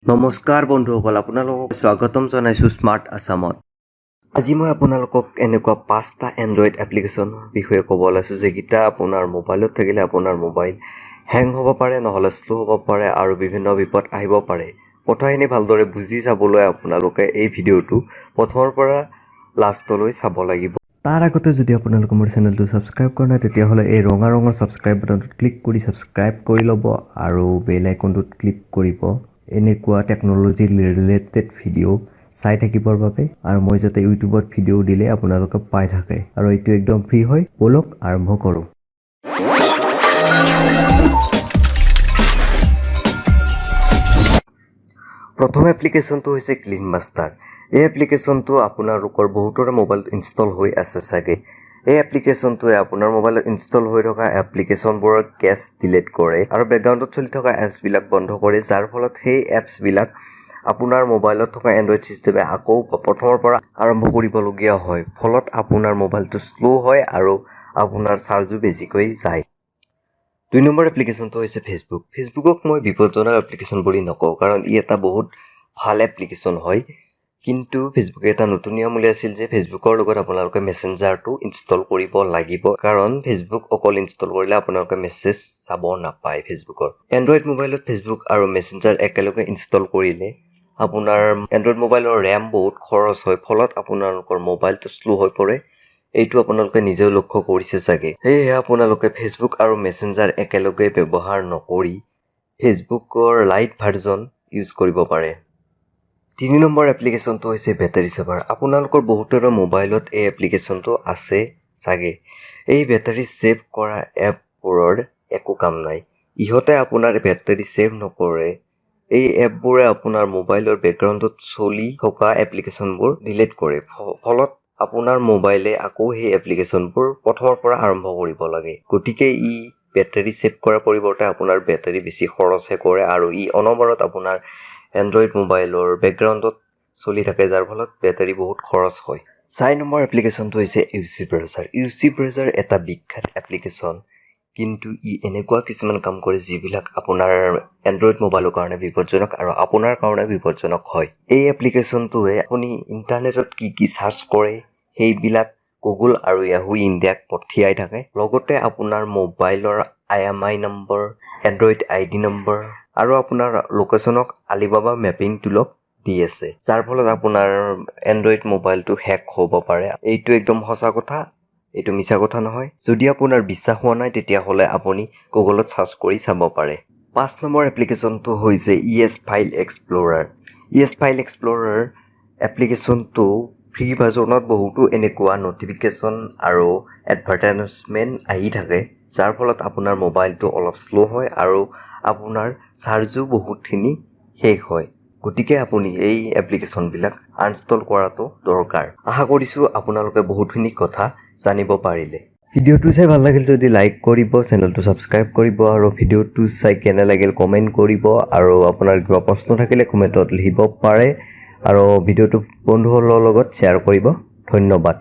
নমস্কাৰ বন্ধুসকল, আপোনালোকক স্বাগতম জনাইছো স্মাৰ্ট আসামত। আজি মই আপোনালোকক এনেকুৱা 5টা এন্ড্ৰইড এপ্লিকেশ্যনৰ বিষয়ে ক'ব লৈছো যেকিটা আপোনাৰ মোবাইলত থাকিলে আপোনাৰ মোবাইল হেং হ'ব পাৰে, নহলে স্লো হ'ব পাৰে আৰু বিভিন্ন বিপদ আহিব পাৰে। কথাখিনি ভালদৰে বুজি চাবলৈ আপোনালোকে এই ভিডিঅ'টো প্ৰথমৰ পৰা লাষ্টলৈ চাব লাগিব। তাৰ আগতে যদি আপোনালোকে মোৰ চেনেলটো ছাবস্ক্ৰাইব কৰা নাই তেতিয়াহ'লে এই ৰঙা ৰঙৰ ছাবস্ক্ৰাইব বাটনটোত ক্লিক কৰি ছাবস্ক্ৰাইব কৰি ল'ব আৰু বেল আইকনটোত ক্লিক কৰিব এনেকুৱা টেকন'লজি ৰিলেটেড ভিডিঅ' চাই থাকিবৰ বাবে, আৰু মই যাতে ইউটিউবত ভিডিঅ' দিলে আপোনালোকে পাই থাকে, আৰু এইটো একদম ফ্ৰী হয়। বলক আৰম্ভ কৰোঁ। প্ৰথম এপ্লিকেশ্যনটো হৈছে ক্লিন মাষ্টাৰ। এই এপ্লিকেশ্যনটো আপোনালোকৰ বহুতৰে মোবাইলত ইনষ্টল হৈ আছে চাগে। এই এপ্লিকেশ্যনটোৱে আপোনাৰ মোবাইলত ইনষ্টল হৈ থকা এপ্লিকেশ্যনবোৰৰ কেছ ডিলিট কৰে আৰু বেকগ্ৰাউণ্ডত চলি থকা এপছবিলাক বন্ধ কৰে, যাৰ ফলত সেই এপছবিলাক আপোনাৰ মোবাইলত থকা এণ্ড্ৰইড ছিষ্টেমে আকৌ প্ৰথমৰ পৰা আৰম্ভ কৰিবলগীয়া হয়। ফলত আপোনাৰ মোবাইলটো শ্ল' হয় আৰু আপোনাৰ চাৰ্জো বেছিকৈ যায়। 2 নম্বৰ এপ্লিকেশ্যনটো হৈছে ফেচবুক। ফেচবুকক মই বিপদজনক এপ্লিকেশ্যন বুলি নকওঁ, কাৰণ ই এটা বহুত ভাল এপ্লিকেশ্যন হয়। কিন্তু ফেচবুকে এটা নতুন নিয়ম উলিয়াইছিল যে ফেচবুকৰ লগত আপোনালোকে মেছেঞ্জাৰটো ইনষ্টল কৰিব লাগিব, কাৰণ ফেচবুক অকল ইনষ্টল কৰিলে আপোনালোকে মেছেজ চাব নাপায় ফেচবুকৰ। এণ্ড্ৰইড মোবাইলত ফেচবুক আৰু মেছেঞ্জাৰ একেলগে ইনষ্টল কৰিলে আপোনাৰ এণ্ড্ৰইড মোবাইলৰ ৰেম বহুত খৰচ হয়, ফলত আপোনালোকৰ মোবাইলটো শ্ল' হৈ পৰে। এইটো আপোনালোকে নিজেও লক্ষ্য কৰিছে চাগে। সেয়েহে আপোনালোকে ফেচবুক আৰু মেছেঞ্জাৰ একেলগে ব্যৱহাৰ নকৰি ফেচবুকৰ লাইট ভাৰ্জন ইউজ কৰিব পাৰে। 3 নম্বৰ এপ্লিকেশ্যনটো হৈছে বেটাৰী ছেভাৰ। আপোনালোকৰ বহুতৰে মোবাইলত এই এপ্লিকেশ্যনটো আছে চাগে। এই বেটাৰী ছেভ কৰা এপবোৰৰ একো কাম নাই। ইহঁতে আপোনাৰ বেটাৰী ছেভ নকৰে। এই এপবোৰে আপোনাৰ মোবাইলৰ বেকগ্ৰাউণ্ডত চলি থকা এপ্লিকেশ্যনবোৰ ডিলিট কৰে, ফলত আপোনাৰ মোবাইলে আকৌ সেই এপ্লিকেশ্যনবোৰ প্ৰথমৰ পৰা আৰম্ভ কৰিব লাগে। গতিকে ই বেটাৰী ছেভ কৰাৰ পৰিৱৰ্তে আপোনাৰ বেটাৰী বেছি খৰচহে কৰে, আৰু ই অনবৰত আপোনাৰ এণ্ড্ৰইড মোবাইলৰ বেকগ্ৰাউণ্ডত চলি থাকে, যাৰ ফলত বেটাৰী বহুত খৰচ হয়। 4 নম্বৰ এপ্লিকেশ্যনটো হৈছে UC ব্ৰাউজাৰ। UC ব্ৰাউজাৰ এটা বিখ্যাত এপ্লিকেশ্যন, কিন্তু ই এনেকুৱা কিছুমান কাম কৰে যিবিলাক আপোনাৰ এণ্ড্ৰইড মোবাইলৰ কাৰণে বিপদজনক আৰু আপোনাৰ কাৰণে বিপদজনক হয়। এই এপ্লিকেশ্যনটোৱে আপুনি ইণ্টাৰনেটত কি চাৰ্চ কৰে সেইবিলাক গুগল আৰু য়াহু ইণ্ডিয়াক পঠিয়াই থাকে। লগতে আপোনাৰ মোবাইলৰ IMEI number, Android ID number আৰু আপোনাৰ লোকেশ্যনক আলিবাবা মেপিং টুলক দি আছে, যাৰ ফলত আপোনাৰ এণ্ড্ৰইড মোবাইলটো হেক হ'ব পাৰে। এইটো একদম সঁচা কথা, এইটো মিছা কথা নহয়। যদি আপোনাৰ বিশ্বাস হোৱা নাই তেতিয়াহ'লে আপুনি গুগলত চাৰ্চ কৰি চাব পাৰে। 5 নম্বৰ এপ্লিকেশ্যনটো হৈছে ES file explorer. ES file explorer এপ্লিকেশ্যনটো ফ্ৰী ভাৰ্জনত বহুতো এনেকুৱা নটিফিকেশ্যন আৰু এডভাৰটাইজমেণ্ট আহি থাকে, যাৰ ফলত আপোনাৰ মোবাইলটো অলপ শ্ল' হয় আৰু আপোনাৰ চাৰ্জো বহুতখিনি শেষ হয়। গতিকে আপুনি এই এপ্লিকেশ্যনবিলাক আনইনষ্টল কৰাটো দৰকাৰ। আশা কৰিছোঁ আপোনালোকে বহুতখিনি কথা জানিব পাৰিলে। ভিডিঅ'টো চাই ভাল লাগিল যদি লাইক কৰিব, চেনেলটো ছাবস্ক্ৰাইব কৰিব আৰু ভিডিঅ'টো চাই কেনে লাগিল কমেণ্ট কৰিব, আৰু আপোনাৰ কিবা প্ৰশ্ন থাকিলে কমেণ্টত লিখিব পাৰে, আৰু ভিডিঅ'টো বন্ধুসকলৰ লগত শ্বেয়াৰ কৰিব। ধন্যবাদ।